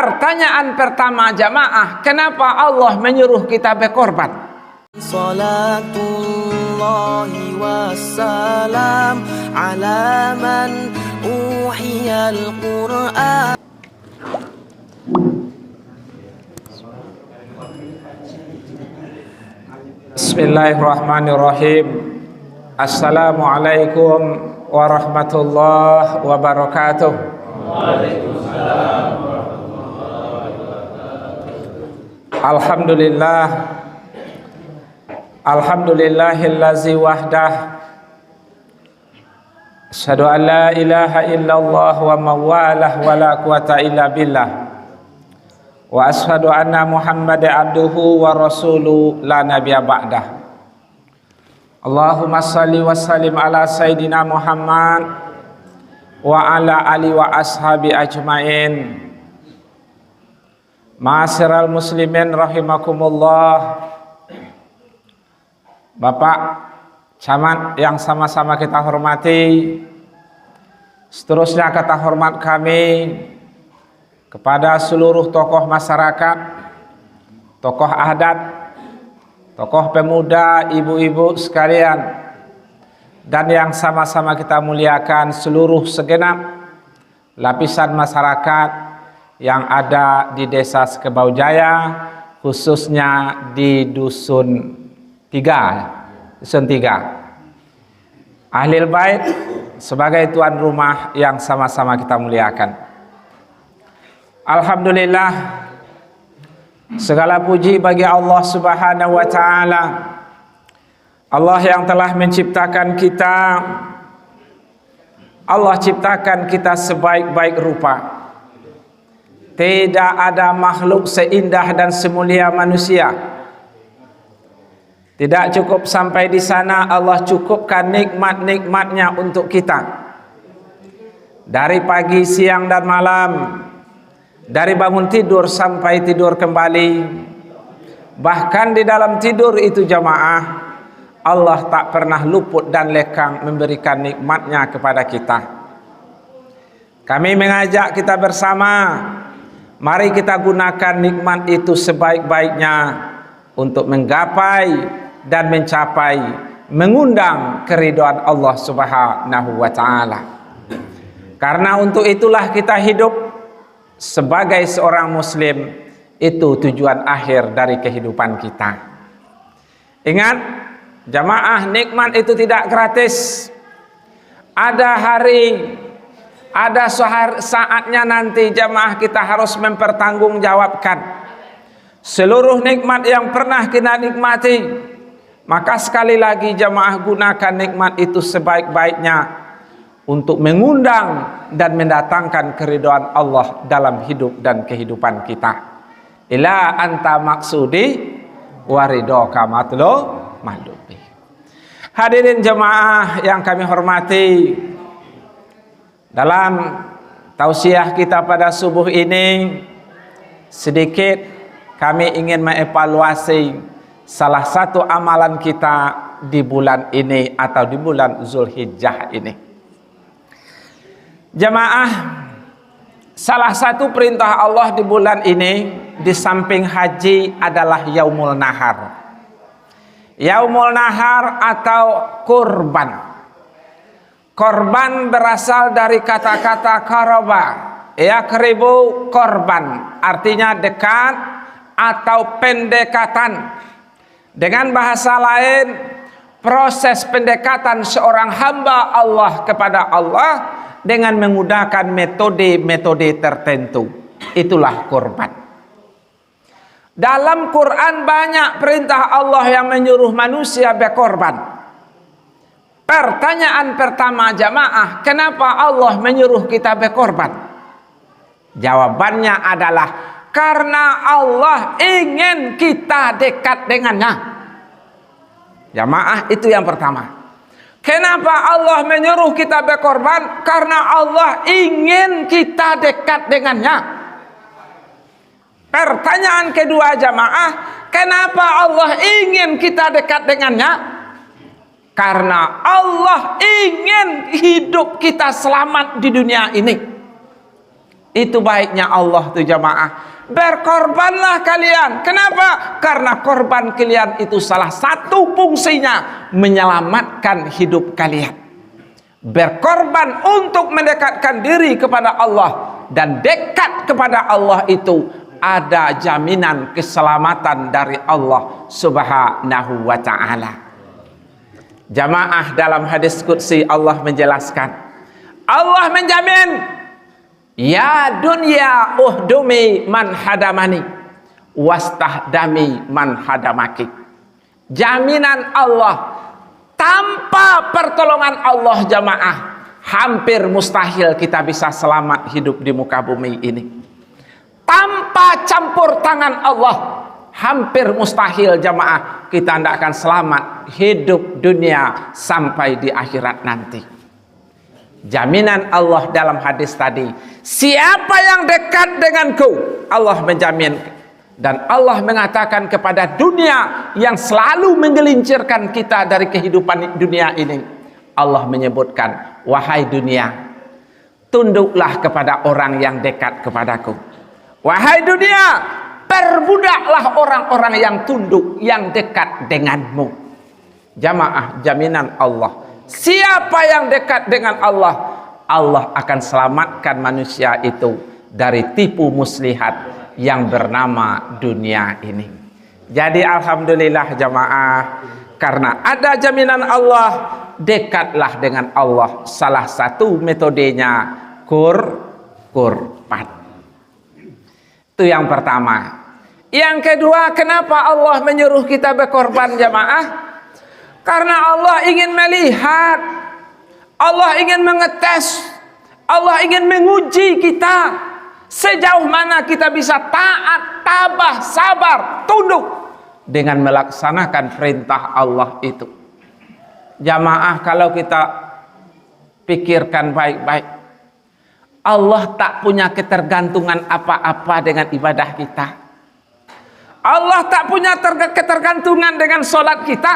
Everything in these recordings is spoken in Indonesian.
Pertanyaan pertama jamaah, kenapa Allah menyuruh kita berkorban? Salatullahi wassalam ala man uhiyal Qur'an. Bismillahirrahmanirrahim. Assalamualaikum warahmatullahi wabarakatuh. Waalaikumsalam warahmatullahi wabarakatuh. Alhamdulillahillazi wahdah. Asyhadu an la ilaha illallah wa mawalah wa la quwata illa billah. Wa asyhadu anna Muhammadan abduhu wa rasuluhu la nabiyya ba'dah. Allahumma shalli wa sallim ala sayyidina Muhammad wa ala ali wa ashabi ajmain. Ma'asyiral muslimin rahimakumullah. Bapak camat yang sama-sama kita hormati, seterusnya kata hormat kami kepada seluruh tokoh masyarakat, tokoh adat, tokoh pemuda, ibu-ibu sekalian, dan yang sama-sama kita muliakan seluruh segenap lapisan masyarakat yang ada di Desa Sekebau Jaya, khususnya di Dusun 3, Ahlil Bait sebagai tuan rumah yang sama-sama kita muliakan. Alhamdulillah, segala puji bagi Allah Subhanahu wa ta'ala, Allah yang telah menciptakan kita. Allah ciptakan kita sebaik-baik rupa. Tidak ada makhluk seindah dan semulia manusia. Tidak cukup sampai di sana, Allah cukupkan nikmat-nikmatnya untuk kita. Dari pagi, siang, dan malam, dari bangun tidur sampai tidur kembali, bahkan di dalam tidur itu jamaah, Allah tak pernah luput dan lekang memberikan nikmatnya kepada kita. Kami mengajak kita bersama, mari kita gunakan nikmat itu sebaik-baiknya untuk menggapai dan mencapai, mengundang keridhaan Allah Subhanahu wa ta'ala. Karena untuk itulah kita hidup sebagai seorang muslim, itu tujuan akhir dari kehidupan kita. Ingat jamaah, nikmat itu tidak gratis. Ada hari, ada saatnya nanti jamaah kita harus mempertanggungjawabkan seluruh nikmat yang pernah kita nikmati. Maka sekali lagi jamaah, gunakan nikmat itu sebaik-baiknya untuk mengundang dan mendatangkan keridhaan Allah dalam hidup dan kehidupan kita. Ila anta maksudi waridoka matlubi. Hadirin jamaah yang kami hormati, dalam tausiah kita pada subuh ini, sedikit kami ingin mengevaluasi salah satu amalan kita di bulan ini atau di bulan Zulhijjah ini. Jamaah, salah satu perintah Allah di bulan ini di samping haji adalah Yaumul Nahar. Yaumul Nahar atau kurban. Korban berasal dari kata-kata qaraba, yaqribu korban, artinya dekat atau pendekatan. Dengan bahasa lain, proses pendekatan seorang hamba Allah kepada Allah dengan menggunakan metode-metode tertentu. Itulah kurban. Dalam Quran banyak perintah Allah yang menyuruh manusia berkorban. Pertanyaan pertama jamaah, kenapa Allah menyuruh kita berkorban? Jawabannya adalah karena Allah ingin kita dekat dengannya. Jamaah, itu yang pertama. Kenapa Allah menyuruh kita berkorban? Karena Allah ingin kita dekat dengannya. Pertanyaan kedua jamaah, kenapa Allah ingin kita dekat dengannya? Karena Allah ingin hidup kita selamat di dunia ini. Itu baiknya Allah tuh jamaah. Berkorbanlah kalian. Kenapa? Karena korban kalian itu salah satu fungsinya menyelamatkan hidup kalian. Berkorban untuk mendekatkan diri kepada Allah, dan dekat kepada Allah itu ada jaminan keselamatan dari Allah Subhanahu wa ta'ala. Jamaah, dalam hadis qudsi Allah menjelaskan, Allah menjamin, ya dunya uhdumi man hadamani wastahdami man hadamaki. Jaminan Allah, tanpa pertolongan Allah jamaah, hampir mustahil kita bisa selamat hidup di muka bumi ini. Tanpa campur tangan Allah, hampir mustahil jamaah kita tidak akan selamat hidup dunia sampai di akhirat nanti. Jaminan Allah dalam hadis tadi, siapa yang dekat denganku, Allah menjamin. Dan Allah mengatakan kepada dunia yang selalu menggelincirkan kita dari kehidupan dunia ini, Allah menyebutkan, wahai dunia, tunduklah kepada orang yang dekat kepadaku. Wahai dunia, perbudaklah orang-orang yang tunduk, yang dekat denganmu. Jamaah, jaminan Allah, siapa yang dekat dengan Allah, Allah akan selamatkan manusia itu dari tipu muslihat yang bernama dunia ini. Jadi alhamdulillah jamaah, karena ada jaminan Allah, dekatlah dengan Allah. Salah satu metodenya kurban. Itu yang pertama. Yang kedua, kenapa Allah menyuruh kita berkorban jamaah? Karena Allah ingin melihat, Allah ingin mengetes, Allah ingin menguji kita sejauh mana kita bisa taat, tabah, sabar, tunduk dengan melaksanakan perintah Allah itu. Jamaah, kalau kita pikirkan baik-baik, Allah tak punya ketergantungan apa-apa dengan ibadah kita. Allah tak punya ketergantungan dengan sholat kita.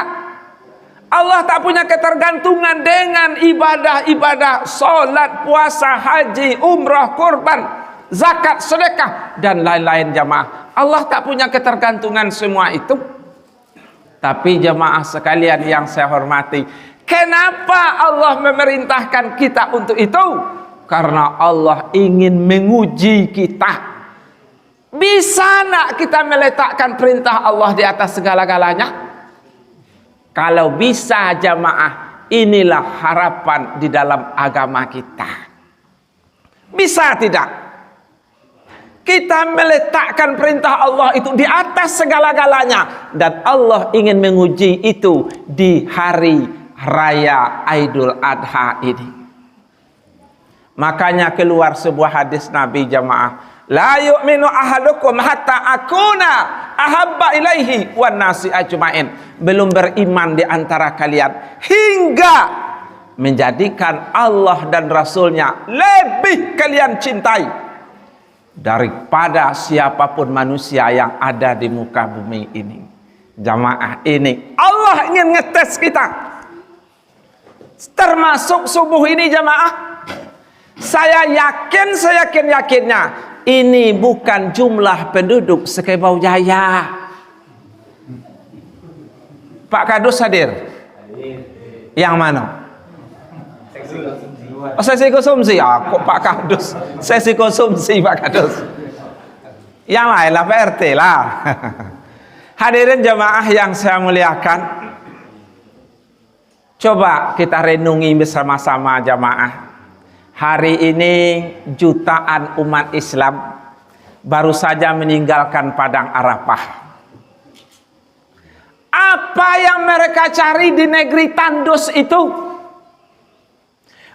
Allah tak punya ketergantungan dengan ibadah-ibadah sholat, puasa, haji, umrah, kurban, zakat, sedekah, dan lain-lain jamaah. Allah tak punya ketergantungan semua itu. Tapi jamaah sekalian yang saya hormati, kenapa Allah memerintahkan kita untuk itu? Karena Allah ingin menguji kita. Bisa nak kita meletakkan perintah Allah di atas segala-galanya? Kalau bisa jamaah, inilah harapan di dalam agama kita. Bisa tidak? Kita meletakkan perintah Allah itu di atas segala-galanya, dan Allah ingin menguji itu di hari raya Idul Adha ini. Makanya keluar sebuah hadis Nabi jamaah, la yu'minu ahadukum hatta akuna ahabba ilaihi wan nasi ajmain. Belum beriman di antara kalian hingga menjadikan Allah dan Rasulnya lebih kalian cintai daripada siapapun manusia yang ada di muka bumi ini. Jamaah, ini Allah ingin ngetes kita, termasuk subuh ini jamaah. Saya yakin-yakinnya ini bukan jumlah penduduk Sekebau Jaya. Pak Kadus hadir? Yang mana? Oh, sesi konsumsi. Ya, kok Pak Kadus? Sesi konsumsi Pak Kadus. Yang lain lah, Pak RT lah. Hadirin jamaah yang saya muliakan, coba kita renungi bersama-sama jamaah. Hari ini jutaan umat Islam baru saja meninggalkan padang Arafah. Apa yang mereka cari di negeri Tandus itu?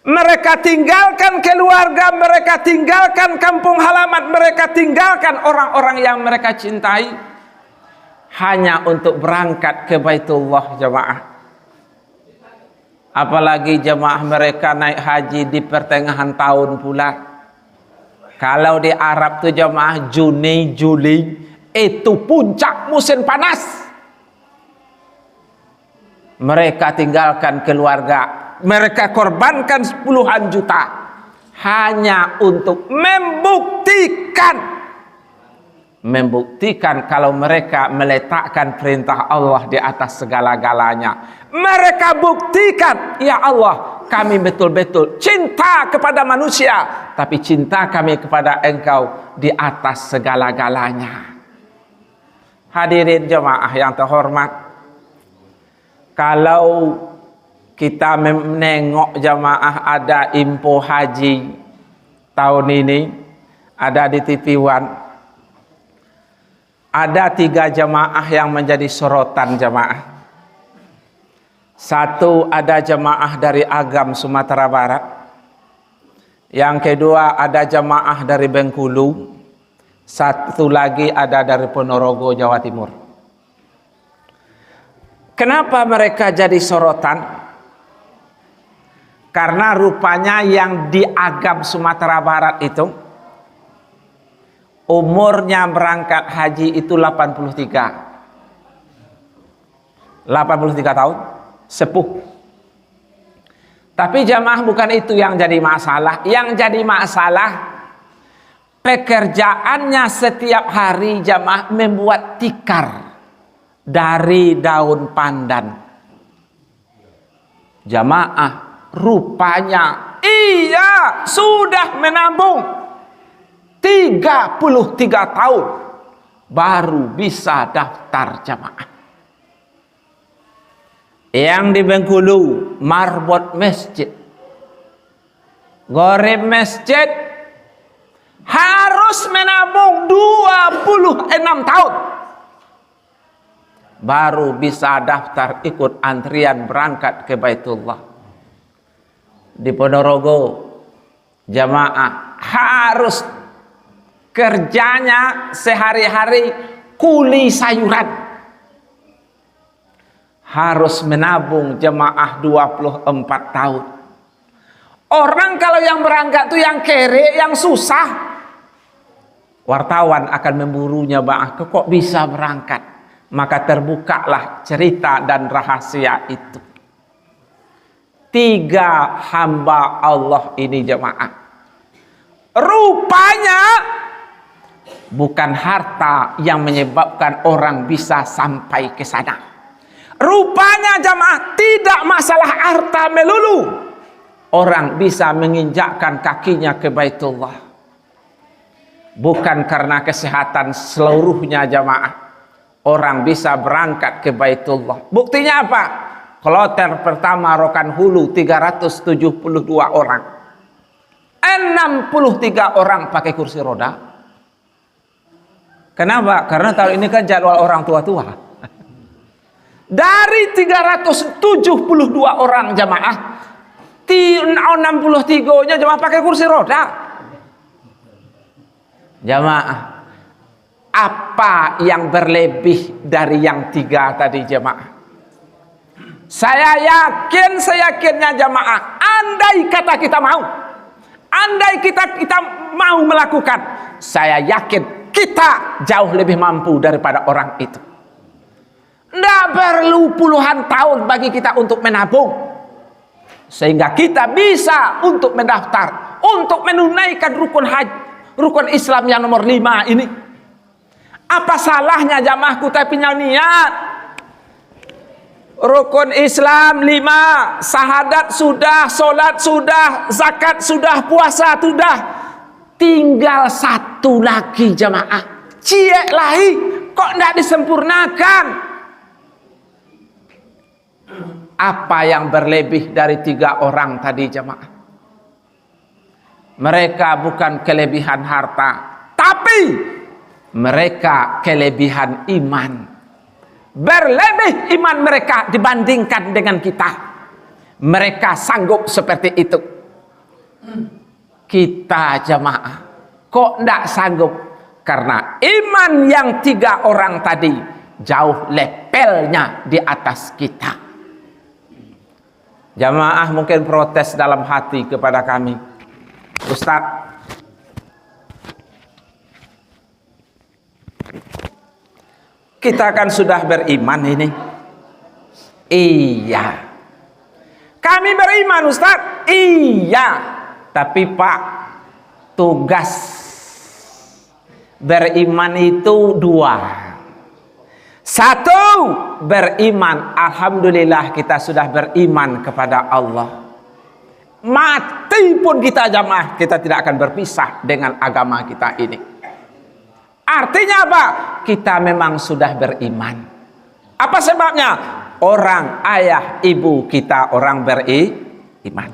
Mereka tinggalkan keluarga, mereka tinggalkan kampung halaman, mereka tinggalkan orang-orang yang mereka cintai hanya untuk berangkat ke Baitullah jamaah. Apalagi jemaah mereka naik haji di pertengahan tahun pula. Kalau di Arab tuh jemaah Juni, Juli, itu puncak musim panas. Mereka tinggalkan keluarga, mereka korbankan puluhan juta hanya untuk membuktikan kalau mereka meletakkan perintah Allah di atas segala-galanya. Mereka buktikan, ya Allah, kami betul-betul cinta kepada manusia, tapi cinta kami kepada Engkau di atas segala-galanya. Hadirin jemaah yang terhormat, kalau kita menengok jemaah ada info haji tahun ini, ada di TV One, ada 3 jemaah yang menjadi sorotan jemaah. Satu, ada jemaah dari Agam Sumatera Barat. Yang kedua, ada jemaah dari Bengkulu. Satu lagi ada dari Ponorogo, Jawa Timur. Kenapa mereka jadi sorotan? Karena rupanya yang di Agam Sumatera Barat itu umurnya berangkat haji itu 83 tahun, sepuh. Tapi jamaah bukan itu yang jadi masalah. Yang jadi masalah pekerjaannya setiap hari jamaah membuat tikar dari daun pandan. Jamaah rupanya iya sudah menabung 33 tahun baru bisa daftar jamaah. Yang di Bengkulu marbot masjid, goreb masjid harus menabung 26 tahun baru bisa daftar ikut antrian berangkat ke Baitullah. Di Ponorogo jamaah harus kerjanya sehari-hari kuli sayuran, harus menabung jemaah 24 tahun. Orang kalau yang berangkat tuh yang kere, yang susah, wartawan akan memburunya, kok bisa berangkat? Maka terbukalah cerita dan rahasia itu. 3 hamba Allah ini jemaah, rupanya bukan harta yang menyebabkan orang bisa sampai ke sana. Rupanya jamaah tidak masalah harta melulu, orang bisa menginjakkan kakinya ke Baitullah. Bukan karena kesehatan seluruhnya jamaah, orang bisa berangkat ke Baitullah. Buktinya apa? Kloter pertama Rokan Hulu 372 orang, 63 orang pakai kursi roda. Kenapa? Karena tahun ini kan jadwal orang tua-tua. Dari 372 orang jamaah, 63-nya jamaah pakai kursi roda. Jamaah, apa yang berlebih dari yang 3 tadi jamaah? Saya yakinnya jamaah, andai kata kita mau, andai kita mau melakukan, saya yakin kita jauh lebih mampu daripada orang itu. Tidak perlu puluhan tahun bagi kita untuk menabung, sehingga kita bisa untuk mendaftar, untuk menunaikan rukun Islam yang nomor 5 ini. Apa salahnya jamaahku tapi niat? Rukun Islam 5, syahadat sudah, solat sudah, zakat sudah, puasa sudah, tinggal 1 lagi jamaah. Ciek lahi, kok tidak disempurnakan? Apa yang berlebih dari 3 orang tadi jamaah? Mereka bukan kelebihan harta, tapi mereka kelebihan iman. Berlebih iman mereka dibandingkan dengan kita. Mereka sanggup seperti itu. Kita jamaah kok tidak sanggup? Karena iman yang 3 orang tadi jauh levelnya di atas kita. Jamaah mungkin protes dalam hati kepada kami, Ustaz, kita kan sudah beriman ini. Iya, kami beriman Ustaz. Iya, Tapi Pak, tugas beriman itu dua. Satu, beriman. Alhamdulillah kita sudah beriman kepada Allah. Mati pun kita jamaah, kita tidak akan berpisah dengan agama kita ini. Artinya apa? Kita memang sudah beriman. Apa sebabnya? Orang ayah ibu kita orang beriman.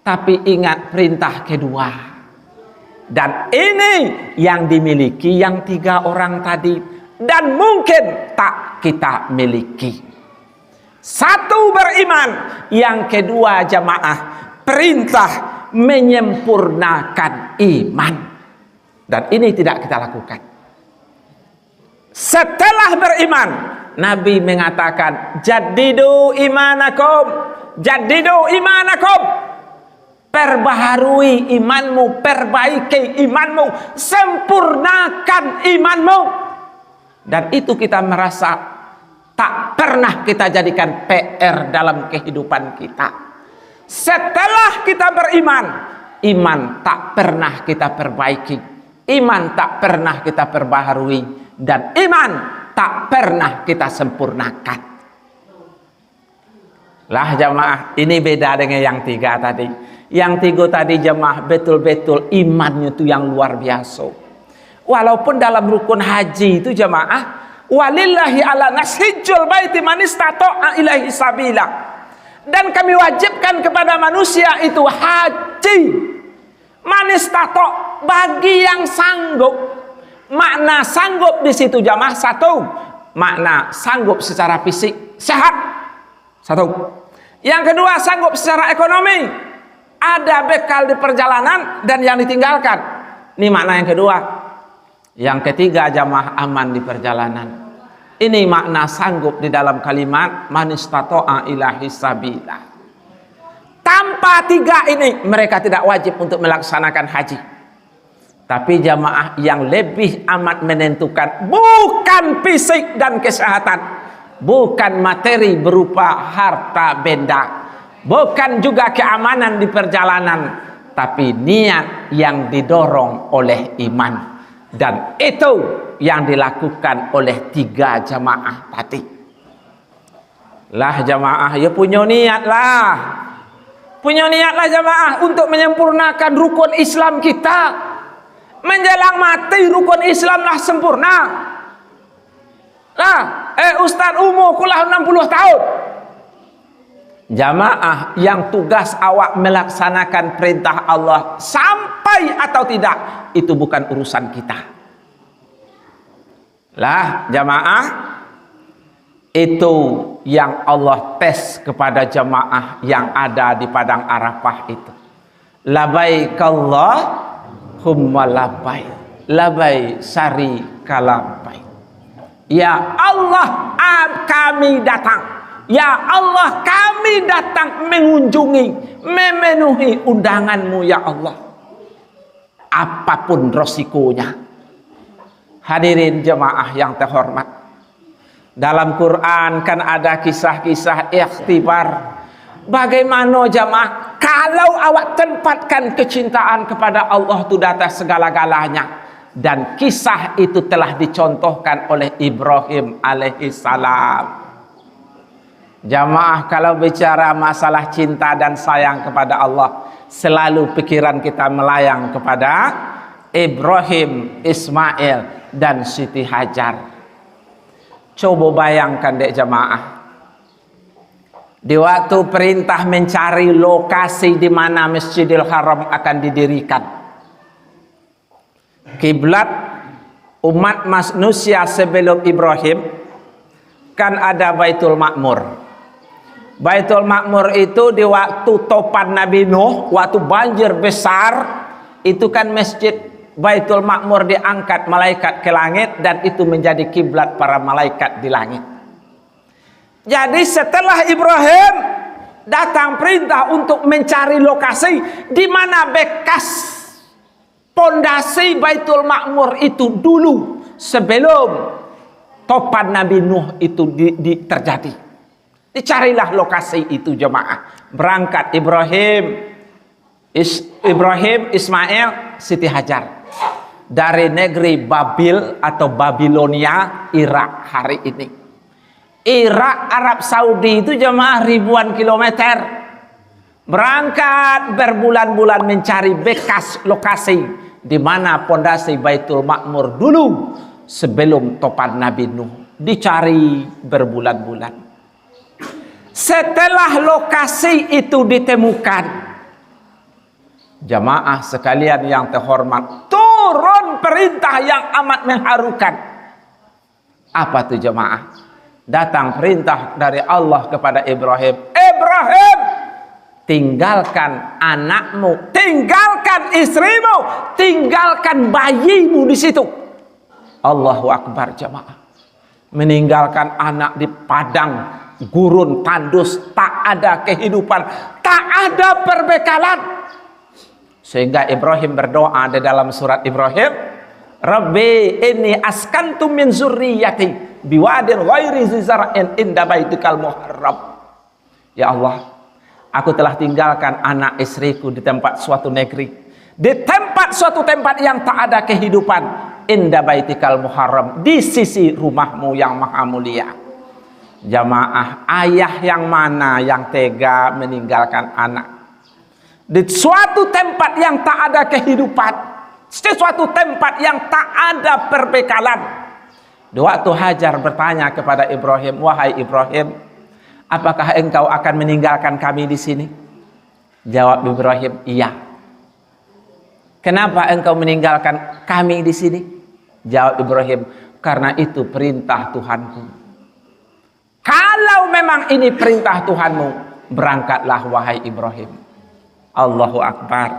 Tapi ingat perintah kedua. Dan ini yang dimiliki yang 3 orang tadi. Dan mungkin tak kita miliki. Satu, beriman. Yang kedua jamaah, perintah menyempurnakan iman. Dan ini tidak kita lakukan. Setelah beriman, Nabi mengatakan, jadidu imanakum, jadidu imanakum. Perbaharui imanmu, perbaiki imanmu, sempurnakan imanmu. Dan itu kita merasa tak pernah kita jadikan PR dalam kehidupan kita. Setelah kita beriman, iman tak pernah kita perbaiki, iman tak pernah kita perbaharui, dan iman tak pernah kita sempurnakan. Lah jamaah, ini beda dengan yang 3 tadi. Yang 3 tadi jamaah betul-betul imannya itu yang luar biasa. Walaupun dalam rukun haji itu jamaah, walillahi ala nashijul baiti man istata'a ilaihi sabila. Dan kami wajibkan kepada manusia itu haji man istata', bagi yang sanggup. Makna sanggup di situ jamaah, satu, makna sanggup secara fisik, sehat. Satu. Yang kedua, sanggup secara ekonomi. Ada bekal di perjalanan dan yang ditinggalkan. Ini makna yang kedua. Yang ketiga, jamaah aman di perjalanan. Ini makna sanggup di dalam kalimat man istata'a ilahi sabila. Tanpa 3 ini mereka tidak wajib untuk melaksanakan haji. Tapi jamaah yang lebih amat menentukan bukan fisik dan kesehatan, bukan materi berupa harta benda, bukan juga keamanan di perjalanan, tapi niat yang didorong oleh iman. Dan itu yang dilakukan oleh 3 jamaah tadi. Lah jamaah, ya punya niat lah. Punya niatlah jamaah untuk menyempurnakan rukun Islam kita. Menjelang mati rukun Islamlah sempurna. Lah, Ustaz umur kulah 60 tahun. Jamaah yang tugas awak melaksanakan perintah Allah sampai atau tidak, itu bukan urusan kita. Lah jamaah, itu yang Allah tes kepada jamaah yang ada di padang Arafah itu. Labaik Allahumma labaik, labaik syarika labaik. Ya Allah, kami datang. Ya Allah, kami datang mengunjungi, memenuhi undanganmu ya Allah. Apapun resikonya. Hadirin jemaah yang terhormat, dalam Quran kan ada kisah-kisah ikhtibar. Bagaimana jemaah kalau awak tempatkan kecintaan kepada Allah itu di atas segala-galanya. Dan kisah itu telah dicontohkan oleh Ibrahim alaihissalam. Jamaah kalau bicara masalah cinta dan sayang kepada Allah, selalu pikiran kita melayang kepada Ibrahim, Ismail, dan Siti Hajar. Coba bayangkan dek jamaah, di waktu perintah mencari lokasi di mana Masjidil Haram akan didirikan, kiblat umat manusia sebelum Ibrahim kan ada Baitul Ma'mur. Baitul Ma'mur itu di waktu topan Nabi Nuh, waktu banjir besar, itu kan masjid Baitul Ma'mur diangkat malaikat ke langit dan itu menjadi kiblat para malaikat di langit. Jadi setelah Ibrahim datang perintah untuk mencari lokasi di mana bekas pondasi Baitul Ma'mur itu dulu sebelum topan Nabi Nuh itu terjadi. Dicarilah lokasi itu jemaah. Berangkat Ibrahim Ibrahim, Ismail, Siti Hajar dari negeri Babil atau Babilonia, Irak hari ini. Irak, Arab Saudi itu jemaah ribuan kilometer, berangkat berbulan-bulan mencari bekas lokasi di mana pondasi Baitul Makmur dulu sebelum topan Nabi Nuh, dicari berbulan-bulan. Setelah lokasi itu ditemukan, jamaah sekalian yang terhormat, turun perintah yang amat mengharukan. Apa itu jamaah? Datang perintah dari Allah kepada Ibrahim. Ibrahim, tinggalkan anakmu, tinggalkan istrimu, tinggalkan bayimu di situ. Allahu Akbar jamaah. Meninggalkan anak di padang gurun tandus, tak ada kehidupan, tak ada perbekalan. Sehingga Ibrahim berdoa di dalam surat Ibrahim, Rabbi inni askantu min zurriyati biwadin ghairi zi zar'in inda baitikal muharram. Ya Allah, aku telah tinggalkan anak istriku di tempat suatu negeri, di tempat suatu tempat yang tak ada kehidupan, inda baitikal muharram, di sisi rumahmu yang maha mulia. Jamaah, ayah yang mana yang tega meninggalkan anak di suatu tempat yang tak ada kehidupan, di suatu tempat yang tak ada perbekalan? Di waktu Hajar bertanya kepada Ibrahim, wahai Ibrahim, apakah engkau akan meninggalkan kami di sini? Jawab Ibrahim, iya. Kenapa engkau meninggalkan kami di sini? Jawab Ibrahim, karena itu perintah Tuhanku. Kalau memang ini perintah Tuhanmu, berangkatlah wahai Ibrahim. Allahu Akbar.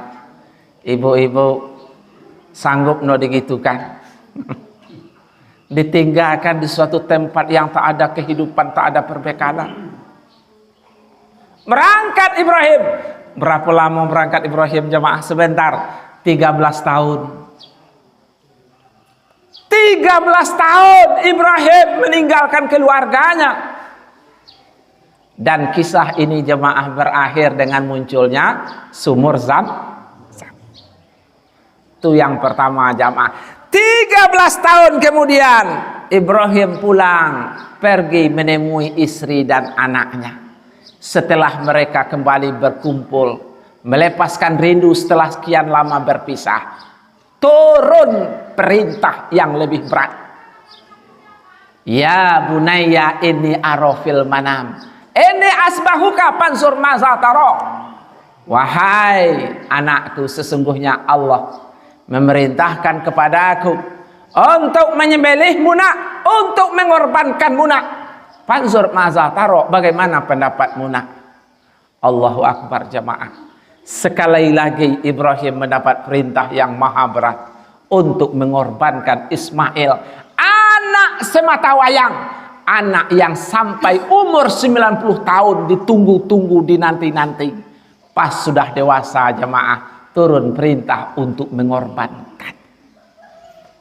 Ibu-ibu sanggup no digitukan? Ditinggalkan di suatu tempat yang tak ada kehidupan, tak ada perbekalan. Berangkat Ibrahim. Berapa lama berangkat Ibrahim jemaah? Sebentar, 13 tahun. 13 tahun Ibrahim meninggalkan keluarganya. Dan kisah ini jemaah berakhir dengan munculnya sumur Zam. Itu yang pertama jemaah. 13 tahun kemudian Ibrahim pulang, pergi menemui istri dan anaknya. Setelah mereka kembali berkumpul, melepaskan rindu setelah sekian lama berpisah, turun perintah yang lebih berat. Ya bunayya inni arafil manam ini asbahuka pansur maza taro. Wahai anakku, sesungguhnya Allah memerintahkan kepadaku untuk menyembelihmu nak, untuk mengorbankanmu nak. Pansur maza taro, bagaimana pendapatmu nak? Allahu Akbar jamaah. Sekali lagi Ibrahim mendapat perintah yang maha berat untuk mengorbankan Ismail, anak semata wayang. Anak yang sampai umur 90 tahun ditunggu-tunggu, dinanti-nanti. Pas sudah dewasa jemaah, turun perintah untuk mengorbankan.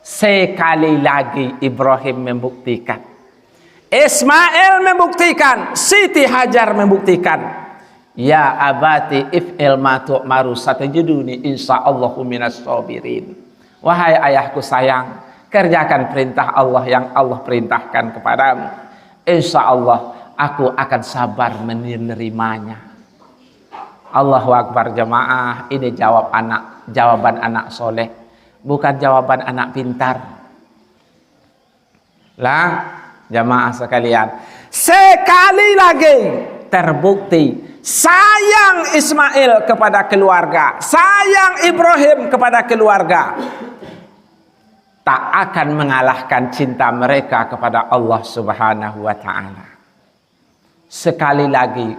Sekali lagi Ibrahim membuktikan, Ismail membuktikan, Siti Hajar membuktikan. Ya abati if'il ma tu'maru satajiduni insyaallahu minas sabirin. Wahai ayahku sayang, kerjakan perintah Allah yang Allah perintahkan kepadamu. Insya Allah aku akan sabar menerimanya. Allahu Akbar jamaah. Ini jawaban anak soleh, bukan jawaban anak pintar. Lah jamaah sekalian, sekali lagi terbukti sayang Ismail kepada keluarga, sayang Ibrahim kepada keluarga, tak akan mengalahkan cinta mereka kepada Allah Subhanahu wa Ta'ala. Sekali lagi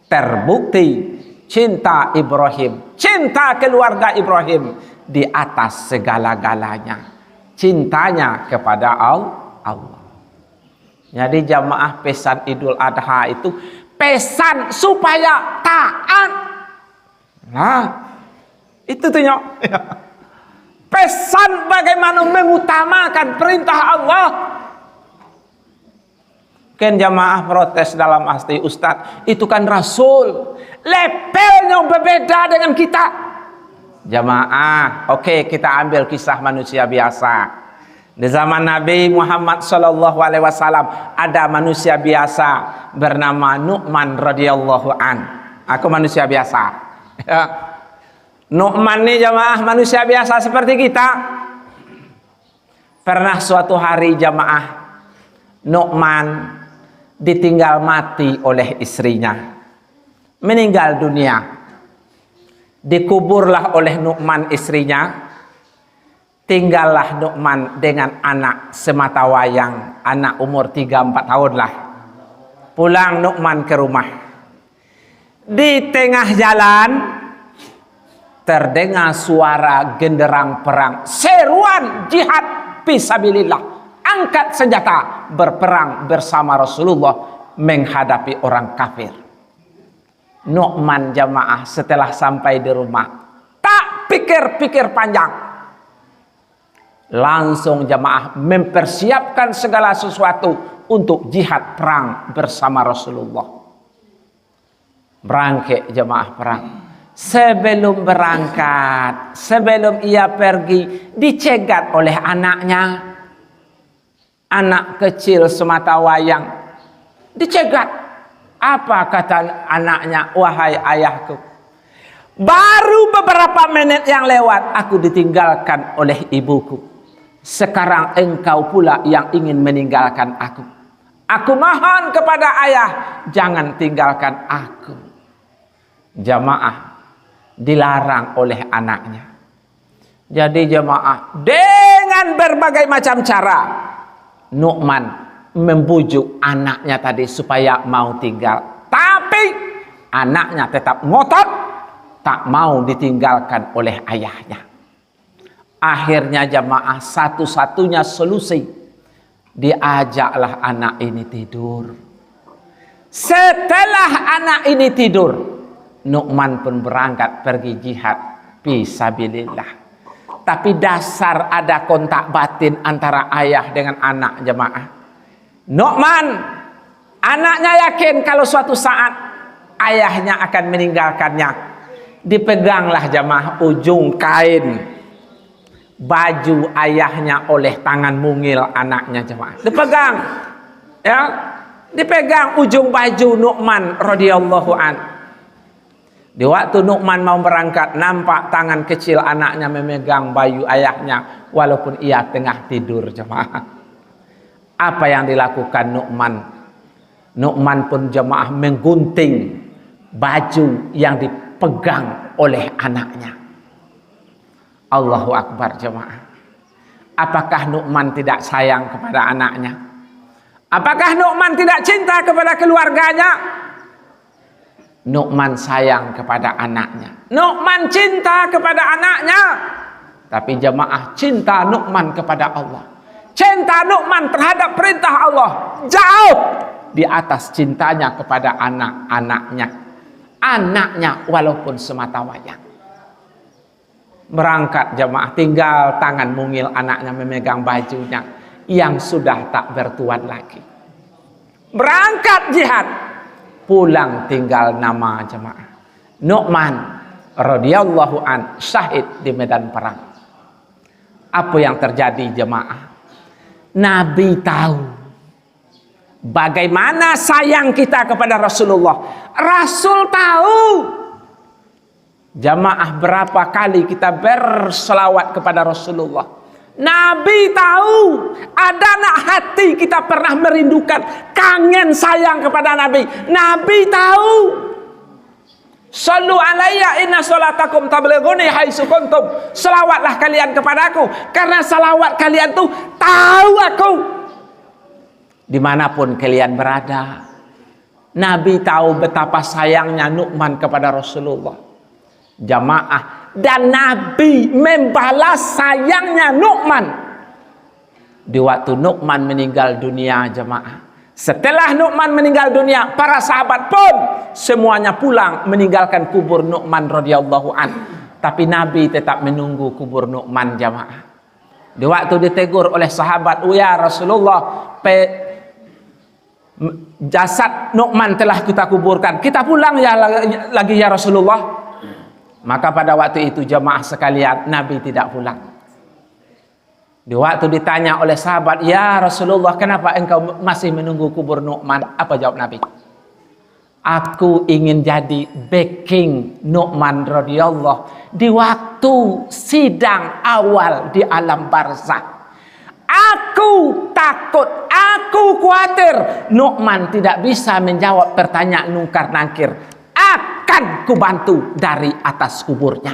terbukti cinta Ibrahim, cinta keluarga Ibrahim di atas segala-galanya, cintanya kepada Allah. Jadi jamaah, pesan Idul Adha itu pesan supaya taat. Nah, itu tuh nyok. Pesan bagaimana mengutamakan perintah Allah. Kan jamaah protes dalam hati, Ustadz, itu kan Rasul, levelnya berbeda dengan kita. Jamaah, oke, kita ambil kisah manusia biasa. Di zaman Nabi Muhammad SAW ada manusia biasa bernama Nu'man radhiyallahu an. Aku manusia biasa. Ya. Nu'man ini jamaah manusia biasa seperti kita. Pernah suatu hari jamaah Nu'man ditinggal mati oleh istrinya, meninggal dunia. Dikuburlah oleh Nu'man istrinya. Tinggallah Nu'man dengan anak semata wayang, anak umur 3-4 tahun lah. Pulang Nu'man ke rumah. Di tengah jalan terdengar suara genderang perang, seruan jihad fisabilillah. Angkat senjata, berperang bersama Rasulullah menghadapi orang kafir. Nu'man jamaah setelah sampai di rumah tak pikir-pikir panjang, langsung jamaah mempersiapkan segala sesuatu untuk jihad perang bersama Rasulullah. Berangkat jamaah perang. Sebelum berangkat, sebelum ia pergi, dicegat oleh anaknya. Anak kecil semata wayang dicegat. Apa kata anaknya? Wahai ayahku, baru beberapa menit yang lewat aku ditinggalkan oleh ibuku. Sekarang engkau pula yang ingin meninggalkan aku. Aku mohon kepada ayah, jangan tinggalkan aku. Jamaah dilarang oleh anaknya. Jadi jamaah dengan berbagai macam cara Nu'man membujuk anaknya tadi supaya mau tinggal, tapi anaknya tetap ngotot tak mau ditinggalkan oleh ayahnya. Akhirnya jamaah satu-satunya solusi, diajaklah anak ini tidur. Setelah anak ini tidur, Nu'man pun berangkat pergi jihad fisabilillah. Tapi dasar ada kontak batin antara ayah dengan anak jemaah. Nu'man, anaknya yakin kalau suatu saat ayahnya akan meninggalkannya. Dipeganglah jemaah ujung kain baju ayahnya oleh tangan mungil anaknya jemaah. Dipegang, ya, dipegang ujung baju Nu'man radhiyallahu an. Di waktu Nu'man mau berangkat, nampak tangan kecil anaknya memegang bayu ayahnya walaupun ia tengah tidur jemaah. Apa yang dilakukan Nu'man? Nu'man pun jemaah menggunting baju yang dipegang oleh anaknya. Allahu Akbar jemaah. Apakah Nu'man tidak sayang kepada anaknya? Apakah Nu'man tidak cinta kepada keluarganya? Nu'man sayang kepada anaknya. Nu'man cinta kepada anaknya. Tapi jemaah, cinta Nu'man kepada Allah, cinta Nu'man terhadap perintah Allah jauh di atas cintanya kepada anak-anaknya. Anaknya walaupun semata wayang. Berangkat jemaah, tinggal tangan mungil anaknya memegang bajunya yang sudah tak bertuan lagi. Berangkat jihad. Pulang tinggal nama jemaah. Nu'man radhiyallahu an syahid di medan perang. Apa yang terjadi jemaah? Nabi tahu bagaimana sayang kita kepada Rasulullah. Rasul tahu jemaah berapa kali kita berselawat kepada Rasulullah. Nabi tahu ada nak hati kita pernah merindukan, kangen sayang kepada Nabi. Nabi tahu. Sallu alayya inna salatakum tablighuni haitsu kuntum. Selawatlah kalian kepadaku karena selawat kalian tuh tahu aku dimanapun kalian berada. Nabi tahu betapa sayangnya Nu'man kepada Rasulullah. Jamaah, dan Nabi membalas sayangnya Nu'man di waktu Nu'man meninggal dunia jemaah. Setelah Nu'man meninggal dunia, para sahabat pun semuanya pulang meninggalkan kubur Nu'man radhiyallahu an. Tapi Nabi tetap menunggu kubur Nu'man jemaah. Di waktu ditegur oleh sahabat, "Ya Rasulullah, jasad Nu'man telah kita kuburkan, kita pulang ya lagi ya Rasulullah. Maka pada waktu itu jemaah sekalian, Nabi tidak pulang. Di waktu ditanya oleh sahabat, ya Rasulullah, kenapa engkau masih menunggu kubur Nu'man? Apa jawab Nabi? Aku ingin jadi backing Nu'man radhiyallahu di waktu sidang awal di alam barzakh. Aku takut, aku khawatir Nu'man tidak bisa menjawab pertanyaan nungkar nangkir. Akan kubantu dari atas kuburnya.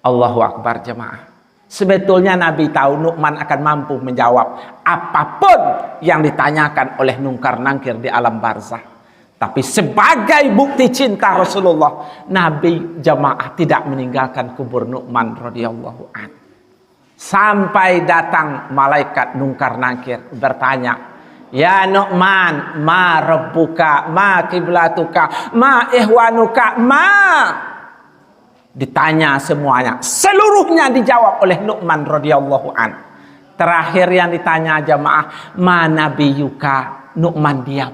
Allahu Akbar jemaah. Sebetulnya Nabi tahu Nu'man akan mampu menjawab apapun yang ditanyakan oleh nungkar nangkir di alam barzakh. Tapi sebagai bukti cinta Rasulullah, Nabi jemaah tidak meninggalkan kubur Nu'man radhiyallahu anhu. Sampai datang malaikat nungkar nangkir bertanya, ya Nu'man, ma rabbuka, ma kiblatuka, ma ihwanuka, ma. Ditanya semuanya, seluruhnya dijawab oleh Nu'man radhiyallahu an. Terakhir yang ditanya jamaah, ma nabiyuka, Nu'man diam.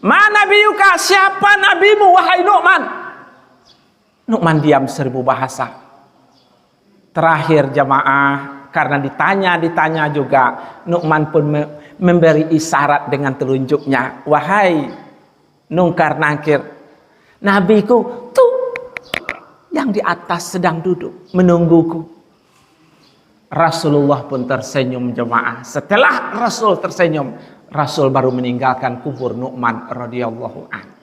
Ma nabiyuka, siapa nabimu wahai Nu'man? Nu'man diam 1000 bahasa. Terakhir jamaah, karena ditanya juga, Nu'man pun memberi isyarat dengan telunjuknya, wahai nungkar nangkir, nabiku tuh yang di atas sedang duduk menungguku. Rasulullah pun tersenyum jemaah. Setelah Rasul tersenyum, Rasul baru meninggalkan kubur Nu'man radhiyallahu anhu.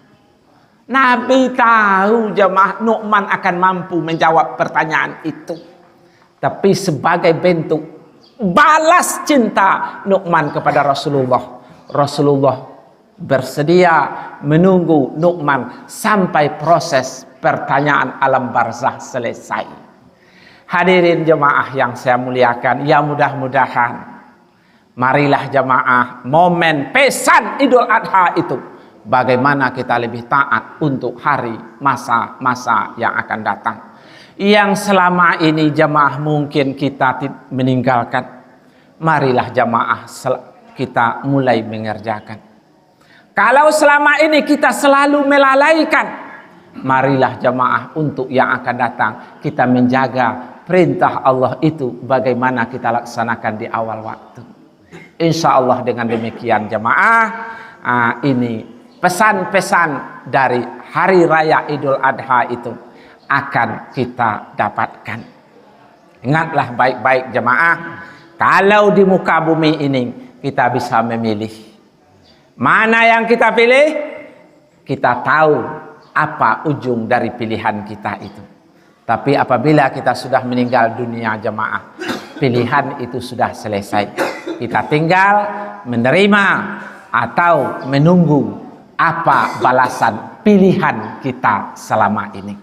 Nabi tahu jemaah Nu'man akan mampu menjawab pertanyaan itu. Tapi sebagai bentuk balas cinta Nu'man kepada Rasulullah, Rasulullah bersedia menunggu Nu'man sampai proses pertanyaan alam barzakh selesai. Hadirin jemaah yang saya muliakan, ya mudah-mudahan marilah jemaah momen pesan Idul Adha itu, bagaimana kita lebih taat untuk hari masa-masa yang akan datang. Yang selama ini jemaah mungkin kita meninggalkan, marilah jemaah kita mulai mengerjakan. Kalau selama ini kita selalu melalaikan, marilah jemaah untuk yang akan datang kita menjaga perintah Allah itu bagaimana kita laksanakan di awal waktu. Insya Allah dengan demikian jemaah, ini pesan-pesan dari hari raya Idul Adha itu akan kita dapatkan. Ingatlah baik-baik jemaah, kalau di muka bumi ini kita bisa memilih mana yang kita pilih, kita tahu apa ujung dari pilihan kita itu. Tapi apabila kita sudah meninggal dunia jemaah, pilihan itu sudah selesai. Kita tinggal menerima atau menunggu apa balasan pilihan kita selama ini.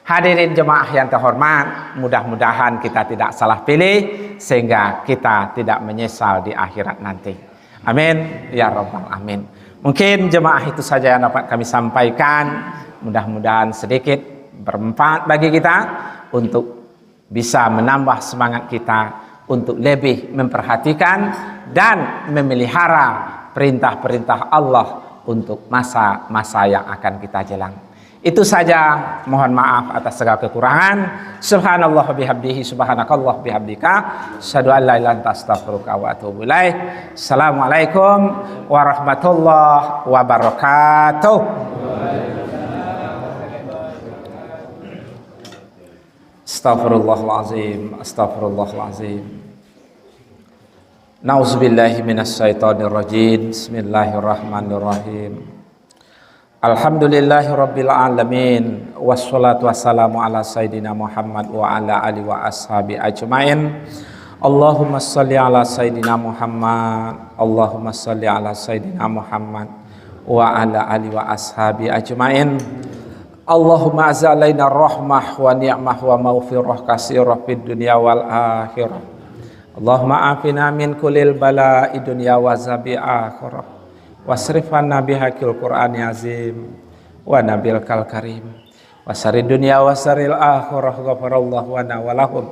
Hadirin jemaah yang terhormat, mudah-mudahan kita tidak salah pilih sehingga kita tidak menyesal di akhirat nanti. Amin ya rabbal alamin. Mungkin jemaah itu saja yang dapat kami sampaikan. Mudah-mudahan sedikit bermanfaat bagi kita untuk bisa menambah semangat kita untuk lebih memperhatikan dan memelihara perintah-perintah Allah untuk masa-masa yang akan kita jalan. Itu saja, mohon maaf atas segala kekurangan. Subhanallah bihamdihi, subhanakallah bihamdika, asyhadu an la ilaha illa anta astaghfiruka wa atubu ilaik. Assalamualaikum warahmatullahi wabarakatuh. Astaghfirullahalazim, astaghfirullahalazim. Nauzubillahi minasyaitonir rajim. Bismillahirrahmanirrahim. Alhamdulillahi rabbil alamin, wassalatu wassalamu ala sayyidina Muhammad wa ala alihi wa ashabi ajmain. Allahumma shalli ala sayyidina Muhammad, Allahumma shalli ala sayyidina Muhammad wa ala alihi wa ashabi ajmain. Allahumma azalaina rahmah wa ni'mah wa maghfirah kasirah fid dunya wal akhirah. Allahumma afina min kulil bala'i dunya wa zabi akhirah. Wasrifan nabi hakil Qur'an azim wa nabil kal karim wasari dunya wasaril akhirah ghafarallahu wa na walahum.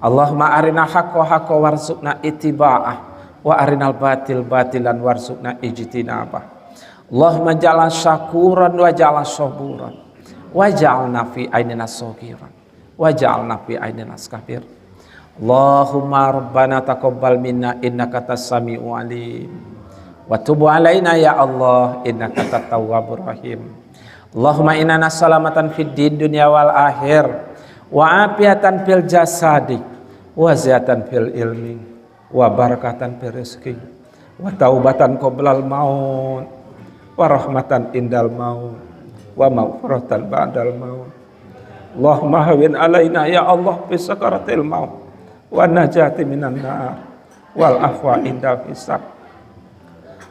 Allahumma arina haqqa haqqa warzuqna ittiba'ah wa arinal batil batilan warzuqna ijtinabah. Allahumma ja'alna syakuran wa ja'alna saburan wa ja'alna fi ainina sagiran wa ja'alna fi ainina kabir. Allahumma rabbana taqabbal minna innaka tas-sami'u alim wa tub alaina ya Allah innaka at-tawwabur rahim. Allahumma inna nassalamatan fid din dunya wal akhir wa afiatan fil jasadi wa ziyatan fil ilmi wa barakatan fil rizqi wa taubatan qoblal maut wa rahmatan indal maut wa maghfiratan ba'dal maut. Allahumma hawin alaina ya Allah fi sakaratil maut wa najati minan nar wal afwa indal hisab.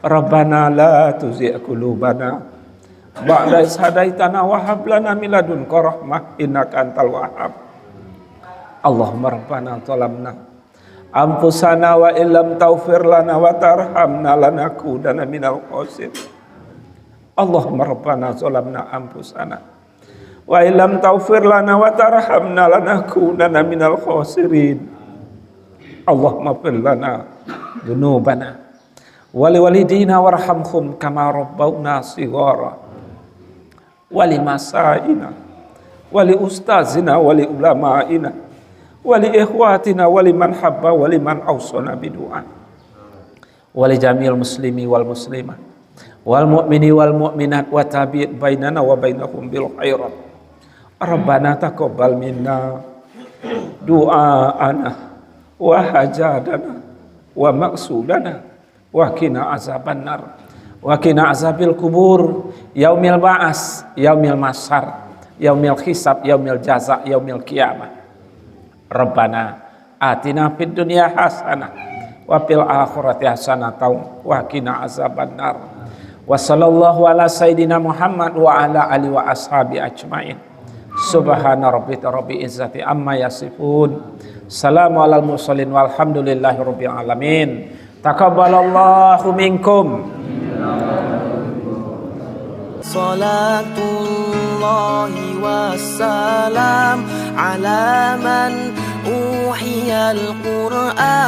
Rabbana la tuzigh qulubana ba'da idh hadaitana wa hab lana min ladunka rahmah innaka antal wahhab. Allahumma rabbana zalamna anfusana wa illam taghfir lana wa tarhamna lanakunanna minal khasirin. Allahumma rabbana zalamna anfusana wa illam taghfir lana wa tarhamna lanakunanna minal khasirin. Allahumma ighfir lana dzunubana wa liwalidina warhamhum kama rabbawna shighara wa limasaina wa li ustazina wa li ulamaina wa li ikhwatina wa liman habba wa liman awsana bidu'a wa li jamil muslimi wal muslimat wal mu'mini wal mu'minat wa tabi' bainana wa bainahum bil khairat. Rabbana taqabbal minna du'aana wa hajadana wa maqsudana wa qina azabannar wa qina azabil kubur yaumil ba'as yaumil masar yaumil hisab yaumil jaza yaumil qiyamah. Rabbana atina fid dunya hasanah wa fil akhirati hasanah wa qina azabannar. Wa sallallahu ala sayyidina Muhammad wa ala alihi wa ashabi ajmain. Subhana rabbika rabbil izzati amma yasifun. Salamu alal mursalin walhamdulillahi rabbil alamin. Taqabbalallahu minkum. Salatullahi wassalam ala man uhiyal Qur'an.